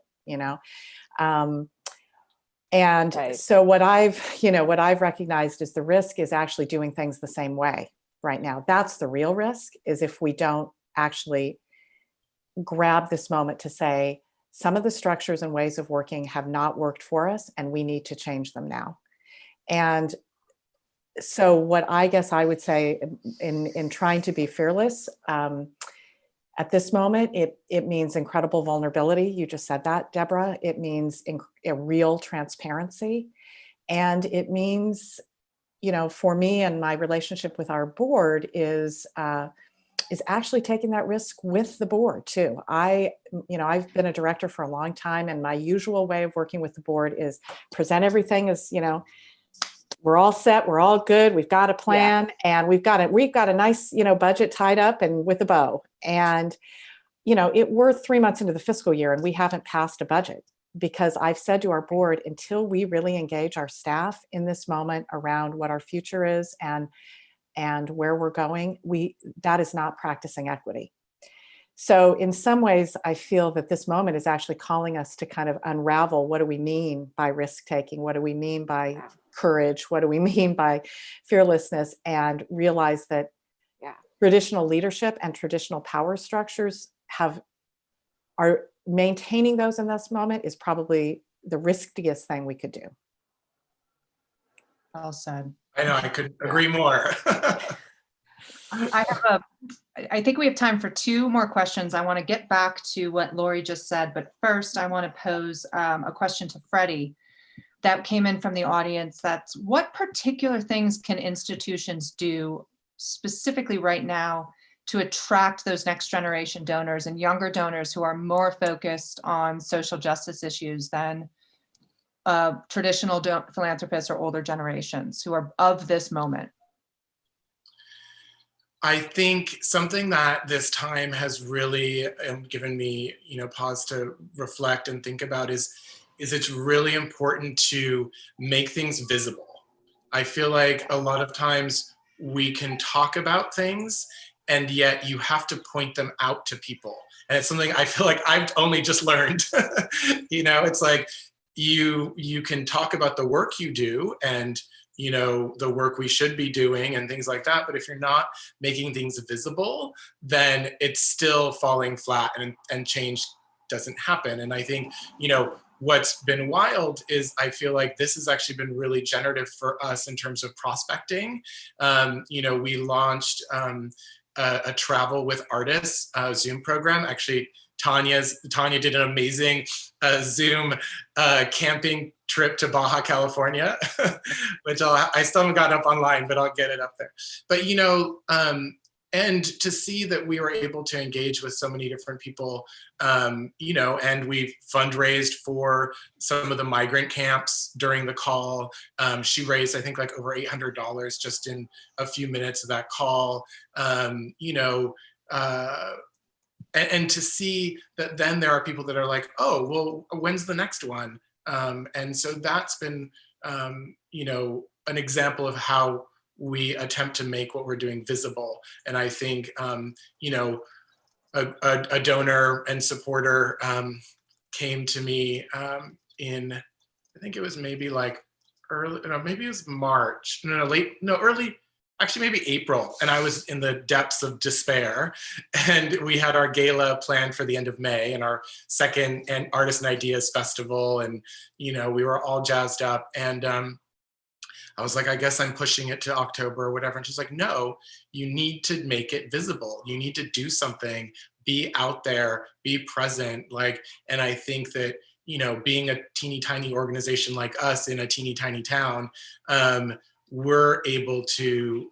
So what I've recognized is the risk is actually doing things the same way right now. That's the real risk, is if we don't actually grab this moment to say, some of the structures and ways of working have not worked for us, and we need to change them now. And so what I guess I would say in trying to be fearless, at this moment, it means incredible vulnerability. You just said that, Deborah. It means a real transparency. And it means, for me and my relationship with our board is actually taking that risk with the board too. I've been a director for a long time, and my usual way of working with the board is present everything as, we're all set, we're all good, we've got a plan, and we've got a nice, budget tied up and with a bow. And, we're 3 months into the fiscal year and we haven't passed a budget, because I've said to our board, until we really engage our staff in this moment around what our future is and and where we're going, that is not practicing equity. So in some ways, I feel that this moment is actually calling us to kind of unravel, what do we mean by risk-taking? What do we mean by courage? What do we mean by fearlessness? And realize that traditional leadership and traditional power structures are maintaining those in this moment is probably the riskiest thing we could do. Well said. I know, I couldn't agree more. I think we have time for 2 more questions. I want to get back to what Lori just said, but first I want to pose a question to Freddie that came in from the audience. That's, what particular things can institutions do specifically right now to attract those next generation donors and younger donors who are more focused on social justice issues than traditional philanthropists or older generations who are of this moment? I think something that this time has really given me, pause to reflect and think about is it's really important to make things visible. I feel like a lot of times we can talk about things, and yet you have to point them out to people. And it's something I feel like I've only just learned. It's like you can talk about the work you do and the work we should be doing and things like that. But if you're not making things visible, then it's still falling flat and change doesn't happen. And I think, what's been wild is I feel like this has actually been really generative for us in terms of prospecting. We launched a travel with artists Zoom program. Actually, Tanya did an amazing Zoom camping trip to Baja California, which I still haven't got up online, but I'll get it up there. But and to see that we were able to engage with so many different people, and we fundraised for some of the migrant camps during the call. She raised, I think, like over $800 just in a few minutes of that call. And to see that then there are people that are like, oh, well, when's the next one? And so that's been, an example of how we attempt to make what we're doing visible. And I think, a donor and supporter came to me in, I think it was maybe like maybe it was March, actually maybe April, and I was in the depths of despair, and we had our gala planned for the end of May and our second Artists and Ideas Festival, and we were all jazzed up, and I was like, I guess I'm pushing it to October or whatever, and she's like, no, you need to make it visible, you need to do something, be out there, be present, and I think that being a teeny tiny organization like us in a teeny tiny town, we're able to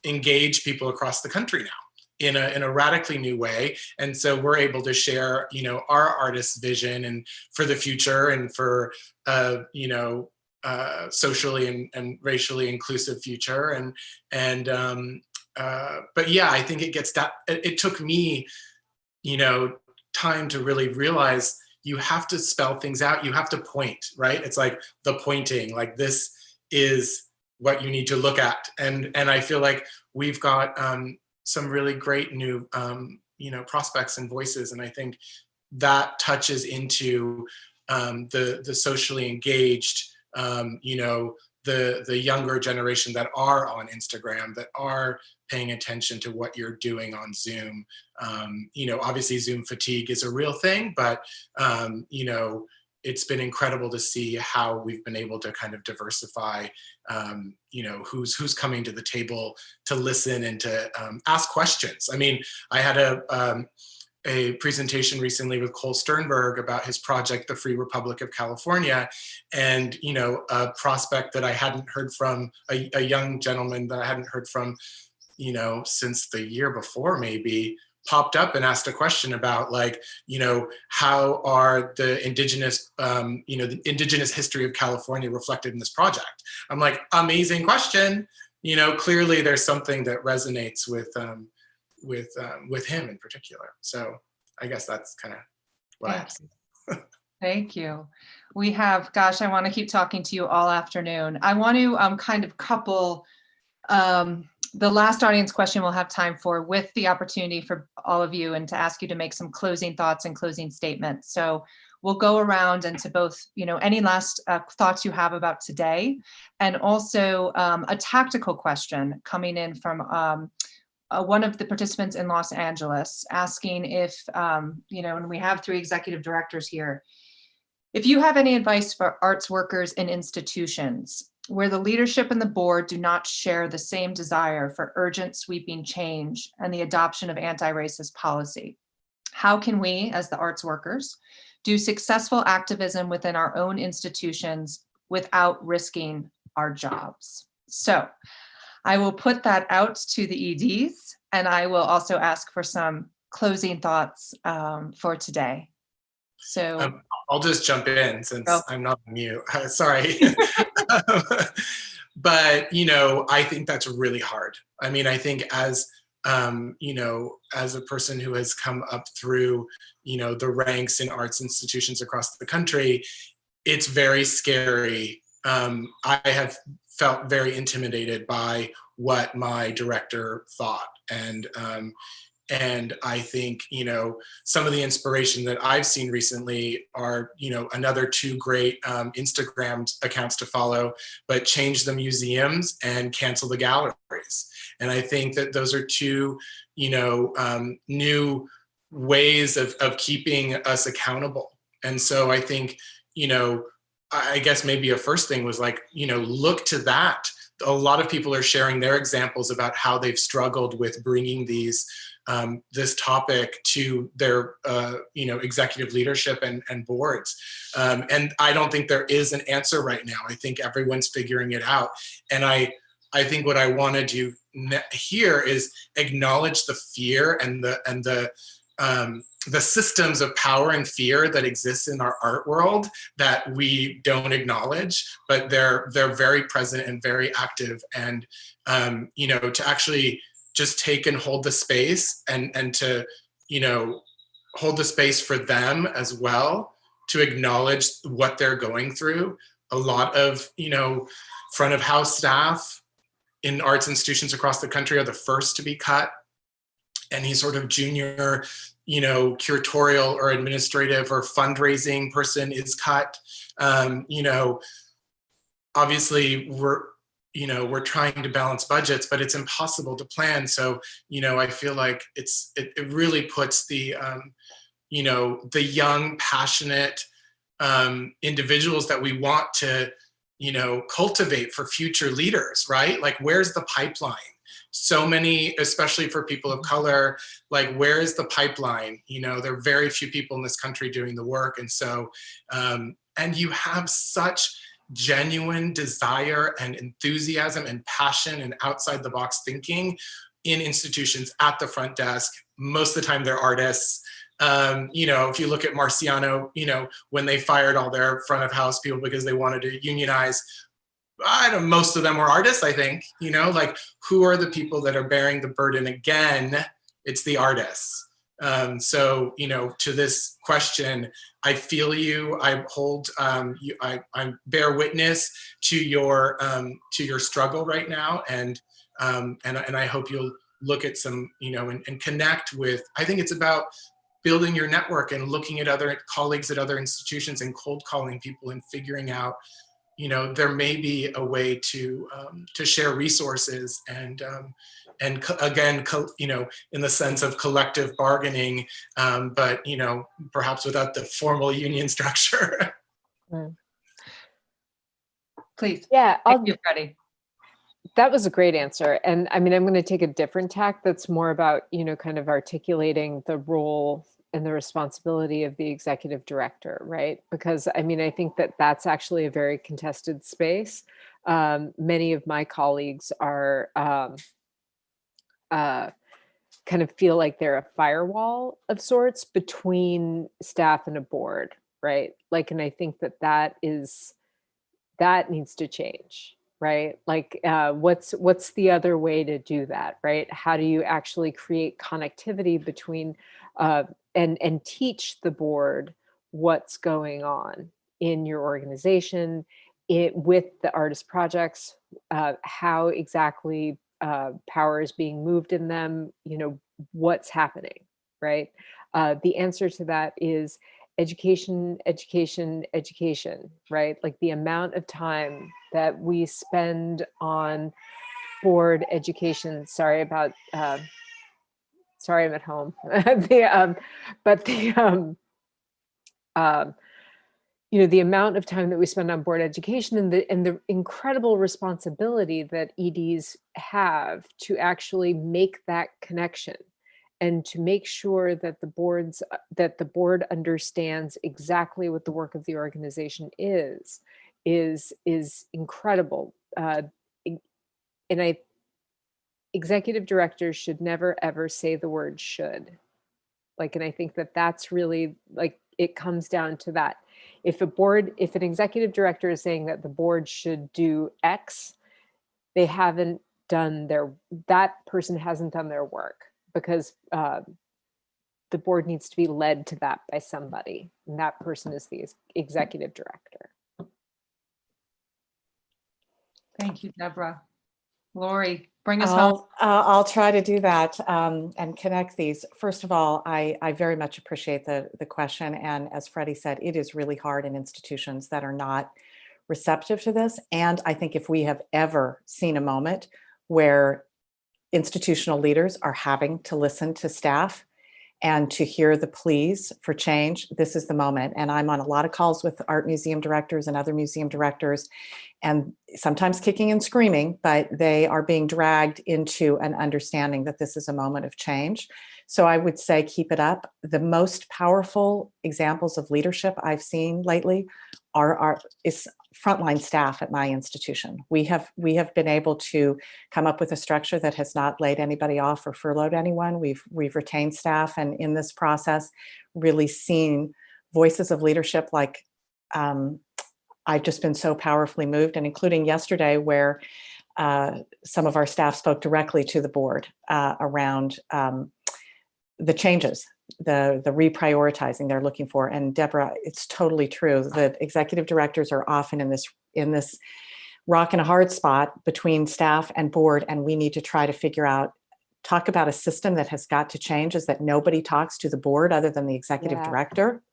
engage people across the country now in a radically new way. And so we're able to share, our artist's vision and for the future and for, socially and racially inclusive future. But yeah, I think it took me, time to really realize you have to spell things out. You have to point, right? It's like the pointing, like this is what you need to look at. And I feel like we've got some really great new, prospects and voices. And I think that touches into the socially engaged, the younger generation that are on Instagram, that are paying attention to what you're doing on Zoom. Obviously Zoom fatigue is a real thing, but it's been incredible to see how we've been able to kind of diversify, who's coming to the table to listen and to ask questions. I mean, I had a presentation recently with Cole Sternberg about his project, The Free Republic of California, and a prospect that I hadn't heard from, a young gentleman that I hadn't heard from, since the year before maybe, popped up and asked a question about how are the indigenous, the indigenous history of California reflected in this project? I'm like, amazing question. Clearly there's something that resonates with him in particular. So I guess that's kind of what I have to say. Thank you. We have, gosh, I want to keep talking to you all afternoon. I want to kind of couple the last audience question we'll have time for, with the opportunity for all of you and to ask you to make some closing thoughts and closing statements. So we'll go around and to both, any last thoughts you have about today, and also a tactical question coming in from one of the participants in Los Angeles, asking if, and we have 3 executive directors here, if you have any advice for arts workers in institutions where the leadership and the board do not share the same desire for urgent sweeping change and the adoption of anti-racist policy. How can we, as the arts workers, do successful activism within our own institutions without risking our jobs? So I will put that out to the EDs, and I will also ask for some closing thoughts for today. So I'll just jump in since I'm not on mute. Sorry. But, I think that's really hard. I mean, I think as a person who has come up through, the ranks in arts institutions across the country, it's very scary. I have felt very intimidated by what my director thought. And I think, some of the inspiration that I've seen recently are, another 2 great Instagram accounts to follow, but change the museums and cancel the galleries. And I think that those are 2, new ways of keeping us accountable. And so I think, I guess maybe a first thing was like, look to that. A lot of people are sharing their examples about how they've struggled with bringing this topic to their, executive leadership and boards. And I don't think there is an answer right now. I think everyone's figuring it out. And I think what I want to do here is acknowledge the fear and the systems of power and fear that exist in our art world that we don't acknowledge, but they're very present and very active. And, to actually just take and hold the space and to, hold the space for them as well, to acknowledge what they're going through. A lot of, front of house staff in arts institutions across the country are the first to be cut. Any sort of junior, curatorial or administrative or fundraising person is cut. Obviously we're trying to balance budgets, but it's impossible to plan. So, I feel like it really puts the, the young, passionate individuals that we want to, cultivate for future leaders, right? Like, where's the pipeline? So many, especially for people of color, like, where is the pipeline? There are very few people in this country doing the work. And so, and you have such genuine desire and enthusiasm and passion and outside the box thinking in institutions at the front desk. Most of the time they're artists. If you look at Marciano, when they fired all their front of house people because they wanted to unionize, most of them were artists, I think. Like, who are the people that are bearing the burden again? It's the artists. So, to this question, I feel you. I hold I bear witness to your struggle right now, and I hope you'll look at some, and connect with. I think it's about building your network and looking at other colleagues at other institutions and cold calling people and figuring out, there may be a way to share resources and again, in the sense of collective bargaining, but, perhaps without the formal union structure. Please. Yeah. Thank you, Freddie. That was a great answer. And I mean, I'm going to take a different tack that's more about, kind of articulating the role and the responsibility of the executive director, right? Because I mean, I think that that's actually a very contested space. Many of my colleagues are kind of feel like they're a firewall of sorts between staff and a board, right? Like, and I think that needs to change, right? Like, what's the other way to do that, right? How do you actually create connectivity between and teach the board what's going on in your organization, with the artist projects, how exactly power is being moved in them, you know, what's happening, right? The answer to that is education, education, education, right? Like the amount of time that we spend on board education. Sorry about, sorry, I'm at home. You know, the amount of time that we spend on board education and the incredible responsibility that EDs have to actually make that connection and to make sure that the board understands exactly what the work of the organization is incredible. Executive directors should never ever say the word should. Like, and I think that that's really, like, it comes down to that. If an executive director is saying that the board should do X, that person hasn't done their work, because the board needs to be led to that by somebody, and that person is the executive director. Thank you, Deborah. Lori, bring us home. I'll try to do that and connect these. First of all, I very much appreciate the question. And as Freddie said, it is really hard in institutions that are not receptive to this. And I think if we have ever seen a moment where institutional leaders are having to listen to staff and to hear the pleas for change, this is the moment. And I'm on a lot of calls with art museum directors and other museum directors, and sometimes kicking and screaming, but they are being dragged into an understanding that this is a moment of change. So I would say keep it up. The most powerful examples of leadership I've seen lately is frontline staff at my institution. We have been able to come up with a structure that has not laid anybody off or furloughed anyone. We've retained staff, and in this process, really seen voices of leadership like I've just been so powerfully moved, and including yesterday where some of our staff spoke directly to the board around the changes, the reprioritizing they're looking for. And Deborah, it's totally true that executive directors are often in this rock and a hard spot between staff and board, and we need to try to talk about a system that has got to change, is that nobody talks to the board other than the executive director.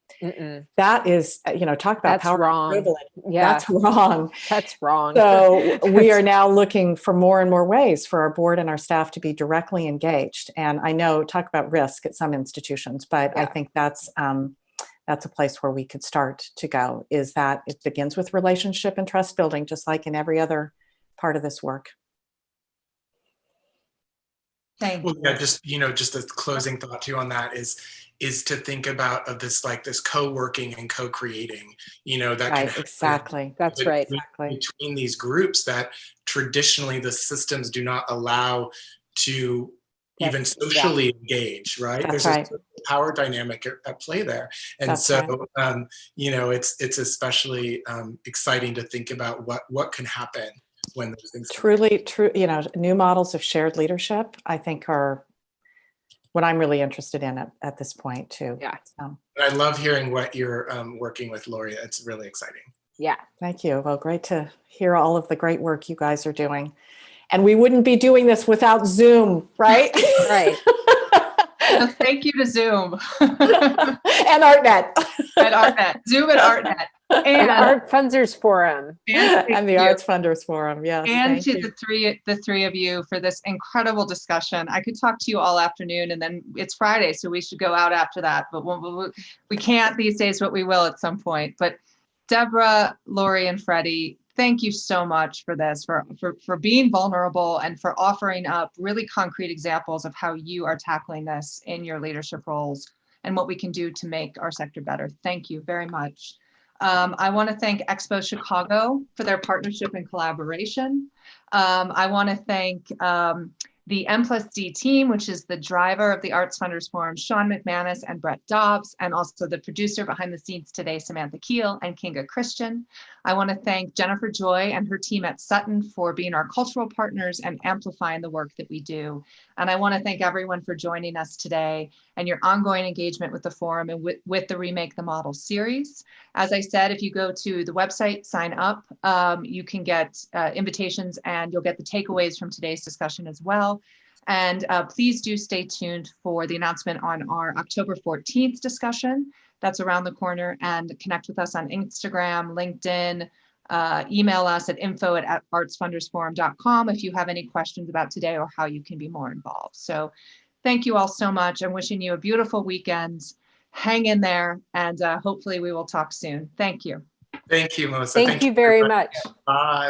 That is, talk about that's power wrong. privilege. Yeah, that's wrong. That's wrong. So we are now looking for more and more ways for our board and our staff to be directly engaged. And I know, talk about risk at some institutions, but I think that's a place where we could start to go, is that it begins with relationship and trust building, just like in every other part of this work. Thank you. Yeah, just a closing thought too on that is to think about this co-working and co-creating, that right, can exactly. That's between, right. between these groups that traditionally the systems do not allow to even socially engage, right? That's There's right. a power dynamic at play there. And That's so, right. It's especially exciting to think about what can happen when those things truly true. New models of shared leadership, I think, are what I'm really interested in at this point too. Yeah. I love hearing what you're working with, Lori. It's really exciting. Yeah. Thank you. Well, great to hear all of the great work you guys are doing. And we wouldn't be doing this without Zoom, right? Right. So thank you to Zoom. And ArtNet. And ArtNet. Zoom and ArtNet. And Art Funders Forum. And the Arts Funders Forum, yes. And to the three of you for this incredible discussion. I could talk to you all afternoon, and then it's Friday, so we should go out after that. But we can't these days, but we will at some point. But Deborah, Lori, and Freddie, thank you so much for this, for being vulnerable and for offering up really concrete examples of how you are tackling this in your leadership roles and what we can do to make our sector better. Thank you very much. I want to thank EXPO Chicago for their partnership and collaboration. I want to thank the M+D team, which is the driver of the Arts Funders Forum, Sean McManus and Brett Dobbs, and also the producer behind the scenes today, Samantha Keel and Kinga Christian. I want to thank Jennifer Joy and her team at Sutton for being our cultural partners and amplifying the work that we do. And I want to thank everyone for joining us today and your ongoing engagement with the forum and with the Remake the Model series. As I said, if you go to the website, sign up, you can get invitations and you'll get the takeaways from today's discussion as well. And please do stay tuned for the announcement on our October 14th discussion. That's around the corner, and connect with us on Instagram, LinkedIn, email us at info@artsfundersforum.com if you have any questions about today or how you can be more involved. So thank you all so much. I'm wishing you a beautiful weekend. Hang in there, and hopefully we will talk soon. Thank you. Thank you, Melissa. Thank you very much. Bye.